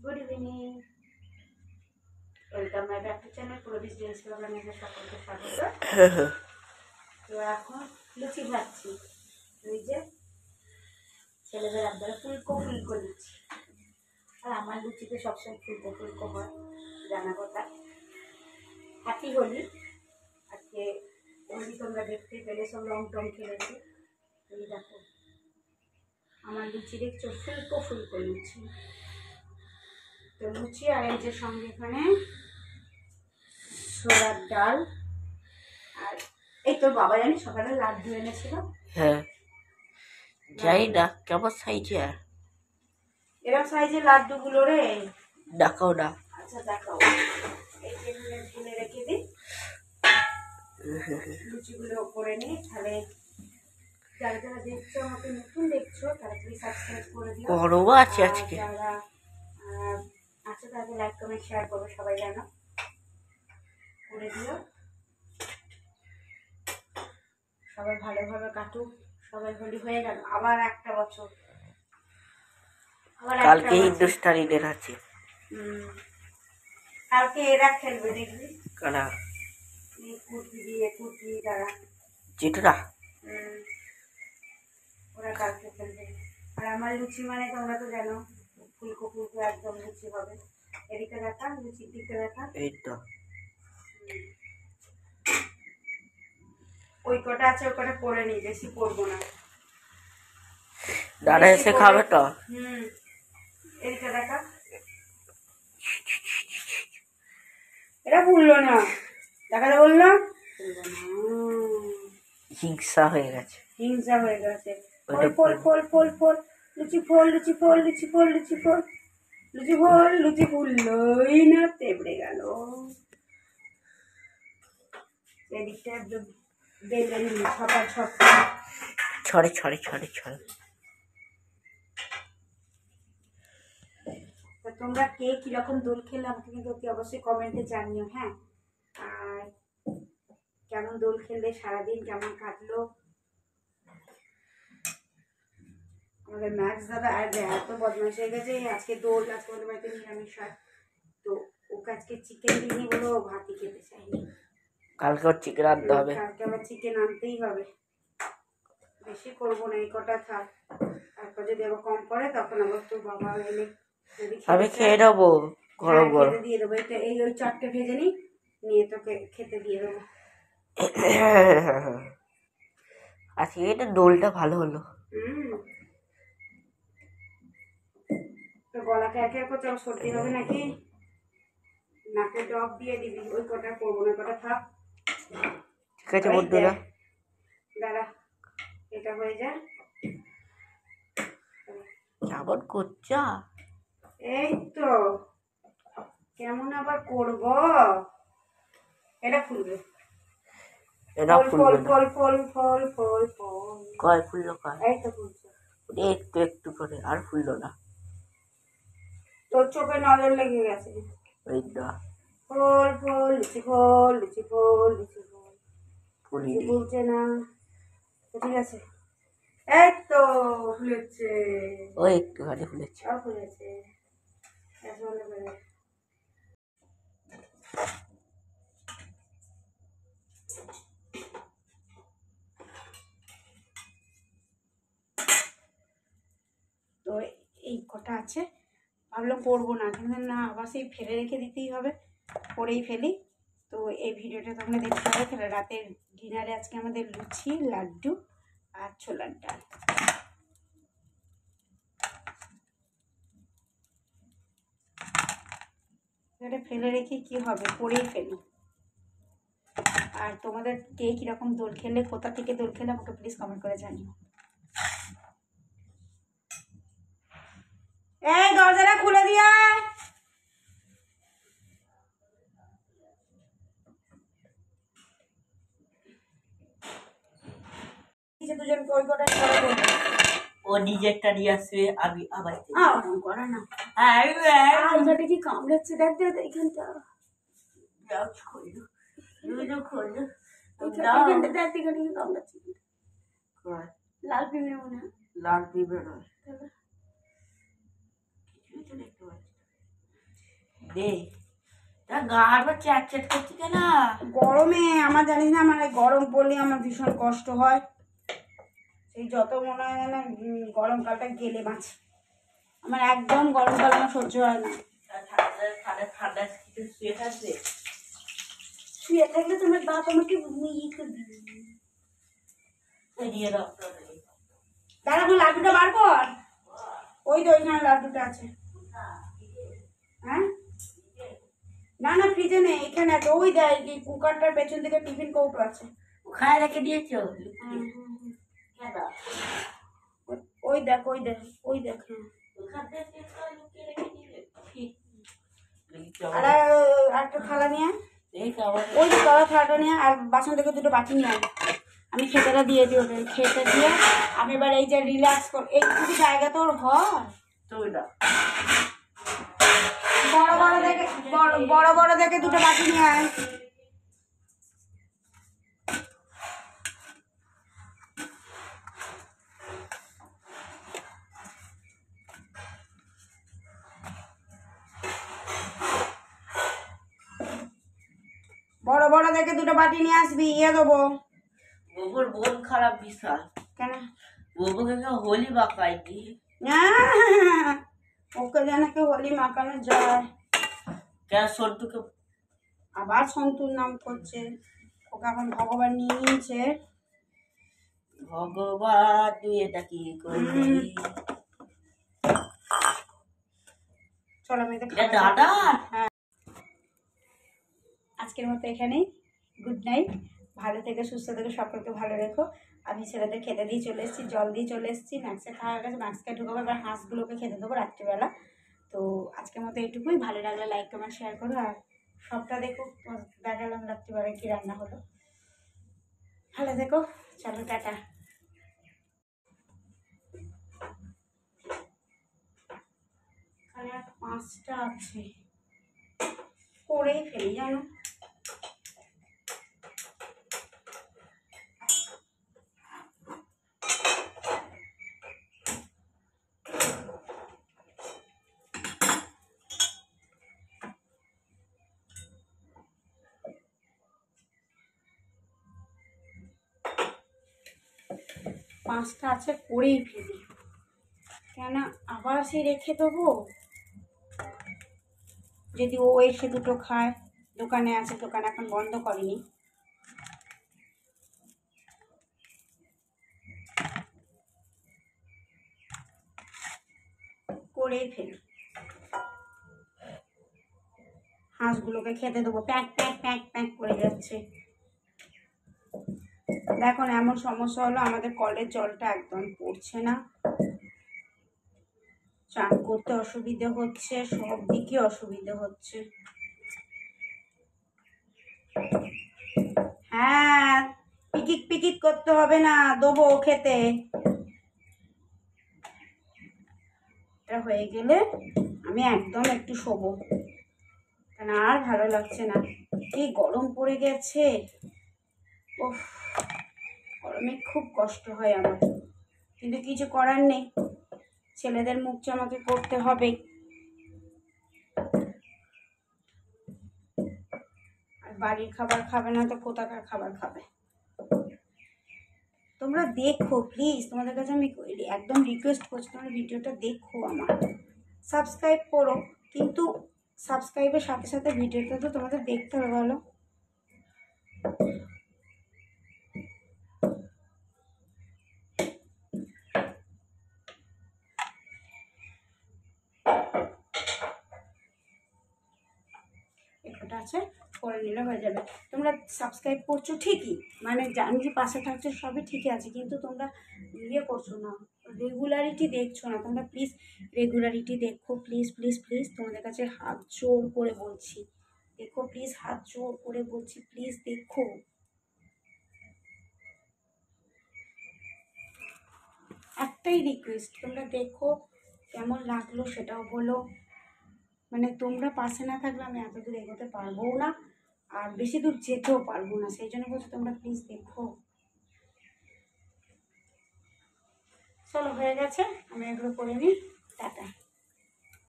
Good evening, welcome my back to channel পুরবীজ dreams প্রোগ্রামে সকলকে স্বাগত। তো এখন লুচি ভাজছি, ওই যে ছেলেদের আবদারে ফুলকো লুচি। আর আমার লুচিতে সবসময় ফুলকো হয়, জানা কথা। হ্যাপি হোলি। আজকে হোলি তোমরা দেখতে পেলে, সব রং টং খেলেছি। এই দেখো আমার লুচি দেখছো, ফুলকো লুচি। তো লুচি আর এই যে সঙ্গে এখানে ছোলার ডাল। আর এই তোর বাবা জানি সকালে লাড্ডু এনেছিল। হ্যাঁ, জানি না কেমন সাইজে। এরকম সাইজের লাড্ডু গুলো রে। দেখাও না। আচ্ছা দেখাও, এই যে ঢেলে রেখে দিই লুচিগুলো করে নিই। তাহলে যারা যারা দেখছো, আমাকে নতুন দেখছো, তারা প্লিজ সাবস্ক্রাইব করে দিও। গরমও আছে আজকে। যারা আছে তাদের লাইক কমেন্ট শেয়ার করবে, সবাই জানো করে দিও। সবাই ভালোভাবে কাটুক। সবাই হোলি হয়ে গেল, আবার একটা বছর। কালকে হিন্দুস্তানিদের আছে। কালকে এরা খেলবে, দেখবি কারা? কুর্তি যারা চিটরা ওরা কালকে খেলবে। আর আমার লুচি মানে তোমরা তো জানো, ফুলকো একদম লুচি হবে। এদিকে দেখা, লুচির দিকে দেখা। এই তো ওই কটা আছে, ওই কটা করে নি, বেশি করবো না। দাদা এসে খাবে তো। এদিকে দেখা, এটা ভুললো না, দেখাতে বললো হিংসা হয়ে গেছে। ফল লুচি ফুললোই না, তেবড়ে গেল। এদিকটা একদম ছড়ে। তোমরা কে কিরকম দোল খেলে আমাকে কিন্তু অবশ্যই কমেন্টে জানিও। হ্যাঁ, আর কেমন দোল খেললে, সারাদিন কেমন কাটলো আমাদের ম্যাক্স দাদা। আর এত বদমাইশ হয়ে গেছে, আজকে দোল, আজকে আমাদের বাড়িতে নিরামিষ হয়। তো ওকে আজকে চিকেন দিইনি বলে ও ভাতই খেতে চাইনি। কালকে ওর চিকেন আনতে হবে। কালকে আবার চিকেন আনতেই হবে। বেশি করবো না, এই কটা থাক। তারপর যদি আবার কম পড়ে তখন আবার তোর বাবা এলে আমি খেয়ে নেবো গরম গরম। খেতে দিয়ে দেবো। এটা ওই চারটে ভেজে নিয়ে তোকে খেতে দিয়ে দেবো। আজকে এটা দোলটা ভালো হলো। তো গলাকে একে করতে সর্দি হবে নাকি? নাকে ডব দিয়ে দিবি। ওই কটা করবো না, কটা থাক। ঠিক আছে বন্ধুরা, দাঁড়া, এটা হয়ে যায়। কেমন করছো? এই তো কেমন আবার করব, এটা ফুলবে। এটা ফুলবে না। ফল কয় ফুললো কয়? এই তো ফুলছে। একটু করে, আর ফুললো না। তোর চোখে নজর লেগে গেছে। ওই না লুচি ফুলছে না। ঠিক আছে, এই তো ফুলেছে। ওই একটুখানি ফুলেছে। ফুলেছে। তো এই কটা আছে, ভাবলাম করবো না, কিন্তু না, আবার সেই ফেলে রেখে দিতেই হবে, করেই ফেলি। তো এই ভিডিওটা তোমরা দেখতে হবে। তাহলে রাতের ডিনারে আজকে আমাদের লুচি, লাড্ডু আর ছোলার ডাল। এটা ফেলে রেখে কি হবে, করেই ফেলি। আর তোমাদের কে কিরকম দোল খেলে, কোথা থেকে দোল খেলে আমাকে প্লিজ কমেন্ট করে জানিও। এই দরজাটা খুলে দিয়া। দুজন ওই কটা ও নিজেরটা নিয়ে আসবে, আমি আবার করা না। আলগাটা কি কামড়াচ্ছে, দেখ এখানটা। লাল পিঁপড়ে মনে হয়। লাল পিঁপড়ে নয়, দে তা গাড় বা চ্যাট চ্যাট করছি কেন? গরমে আমার জানিস না, আমার এই গরম পড়লে আমার ভীষণ কষ্ট হয়। সেই যত মনে হয় যেন গরমকালটা গেলে বাঁচি। আমার একদম গরমকাল আমার সহ্য হয় না। ঠান্ডা ঠান্ডা ঠান্ডা কিছু শুয়ে থাকবে। শুয়ে থাকলে তোমার বাপ আমাকে ইয়ে করবি। দিয়ে দাও। দাঁড়া, আমার লাড্ডুটা বার কর। ওই তো ওইখানে লাড্ডুটা আছে। হ্যাঁ, না না ফ্রিজে নেই, এখানে আছে। ওই দেখ কুকারটার পেছন দিকে টিফিন কৌটো আছে। ওখানে রেখে দিয়েছো? ওই দেখ ওই দেখ ওই দেখ। আর একটা থালা নিয়ে, ওই যে তলা থালাটা নিয়ে, আর বাসন থেকে দুটো বাটি নিয়ে আয়। আমি খেতেটা দিয়ে দিই ওদের, খেতে দিয়ে আমি এবার এই যে রিল্যাক্স কর। এইটুকু জায়গা তোর হয় বড় বড় দেখে দুটো বাটি নিয়ে আয়। বড় বড় দেখে দুটো বাটি নিয়ে আসবি, ইয়ে দেবো। গোবর বোন খারাপ বিশাল। কেন? গোবরকে হোলি বাঁকাই দি। ওকে যেন কেউ হোলি মাখানো যায়। কেন সন্তুকে আবার সন্তুর নাম করছে। ওকে এখন ভগবান নিয়ে নিয়েছে। ভগবান তুই এটা কি করবি? চলো আমি দাদা। হ্যাঁ, আজকের মতো এখানেই। Good night. ভালো থেকে সুস্থ থেকে সকলকে ভালো রেখো। আমি ছেলেদের খেতে দিয়ে চলে এসেছি, জল দিয়ে চলে এসেছি। ম্যাক্সে খাওয়া গেছে, ম্যাক্সকে ঢুকাবো। এবার হাঁসগুলোকে খেতে দেবো রাত্রিবেলা। তো আজকের মতো এইটুকুই। ভালো লাগলে লাইক কমেন্ট শেয়ার করো, আর সবটা দেখো। দেখালাম রাত্রিবেলা কী রান্না হলো। ভালো দেখো। চলো টাটা। 5টা আছে, করেই ফেলি জানো। পাঁচটা আছে, করেই ফেলি। কেন আবার সেই রেখে দেবো? যদি ও এসে দুটো খায়। দোকানে আছে, দোকান এখন বন্ধ করেনি। করেই ফেলি। হাঁসগুলোকে খেতে দেবো। প্যাক প্যাক প্যাক প্যাক করে যাচ্ছে। দেখো না, এমন সমস্যা হলো, আমাদের কলের জলটা একদম পড়ছে না। চান করতে অসুবিধে হচ্ছে, সব দিকে অসুবিধে হচ্ছে। হ্যাঁ, পিকিট পিকিট করতে হবে না, দেবো খেতে। এটা হয়ে গেলে আমি একদম একটু শোবো, কারণ আর ভালো লাগছে না। কি গরম পড়ে গেছে। ওফ, গরমে খুব কষ্ট হয় আমার, কিন্তু কিছু করার নেই। ছেলেদের মুখ আমাকে করতে হবে। আর বাড়ির খাবার খাবে না তো কোথাকার খাবার খাবে? তোমরা দেখো প্লিজ, তোমাদের কাছে আমি একদম রিকোয়েস্ট করছি, তোমরা ভিডিওটা দেখো, আমার সাবস্ক্রাইব করো। কিন্তু সাবস্ক্রাইবের সাথে সাথে ভিডিওটা তো তোমাদের দেখতে হবে, বলো। একটা আছে, করে নিলে হয়ে যাবে। তোমরা সাবস্ক্রাইব করছো ঠিকই, মানে জানি যে পাশে থাকছো, সবই ঠিকই আছে, কিন্তু তোমরা ইয়ে করছো না, রেগুলারিটি দেখছো না। তোমরা প্লিজ রেগুলারিটি দেখো, প্লিজ প্লিজ প্লিজ, তোমাদের কাছে হাত জোর করে বলছি। দেখো প্লিজ, হাত জোর করে বলছি, প্লিজ দেখো। একটাই রিকোয়েস্ট, তোমরা দেখো, কেমন লাগলো সেটাও বলো। মানে তোমরা পাশে না থাকলে আমি এত দূর এগোতে পারবো না, আর বেশি দূর যেতেও পারবো না। সেই জন্য বলছি তোমরা প্লিজ দেখো। চলো, হয়ে গেছে, আমি এগুলো করে নিই। টাটা।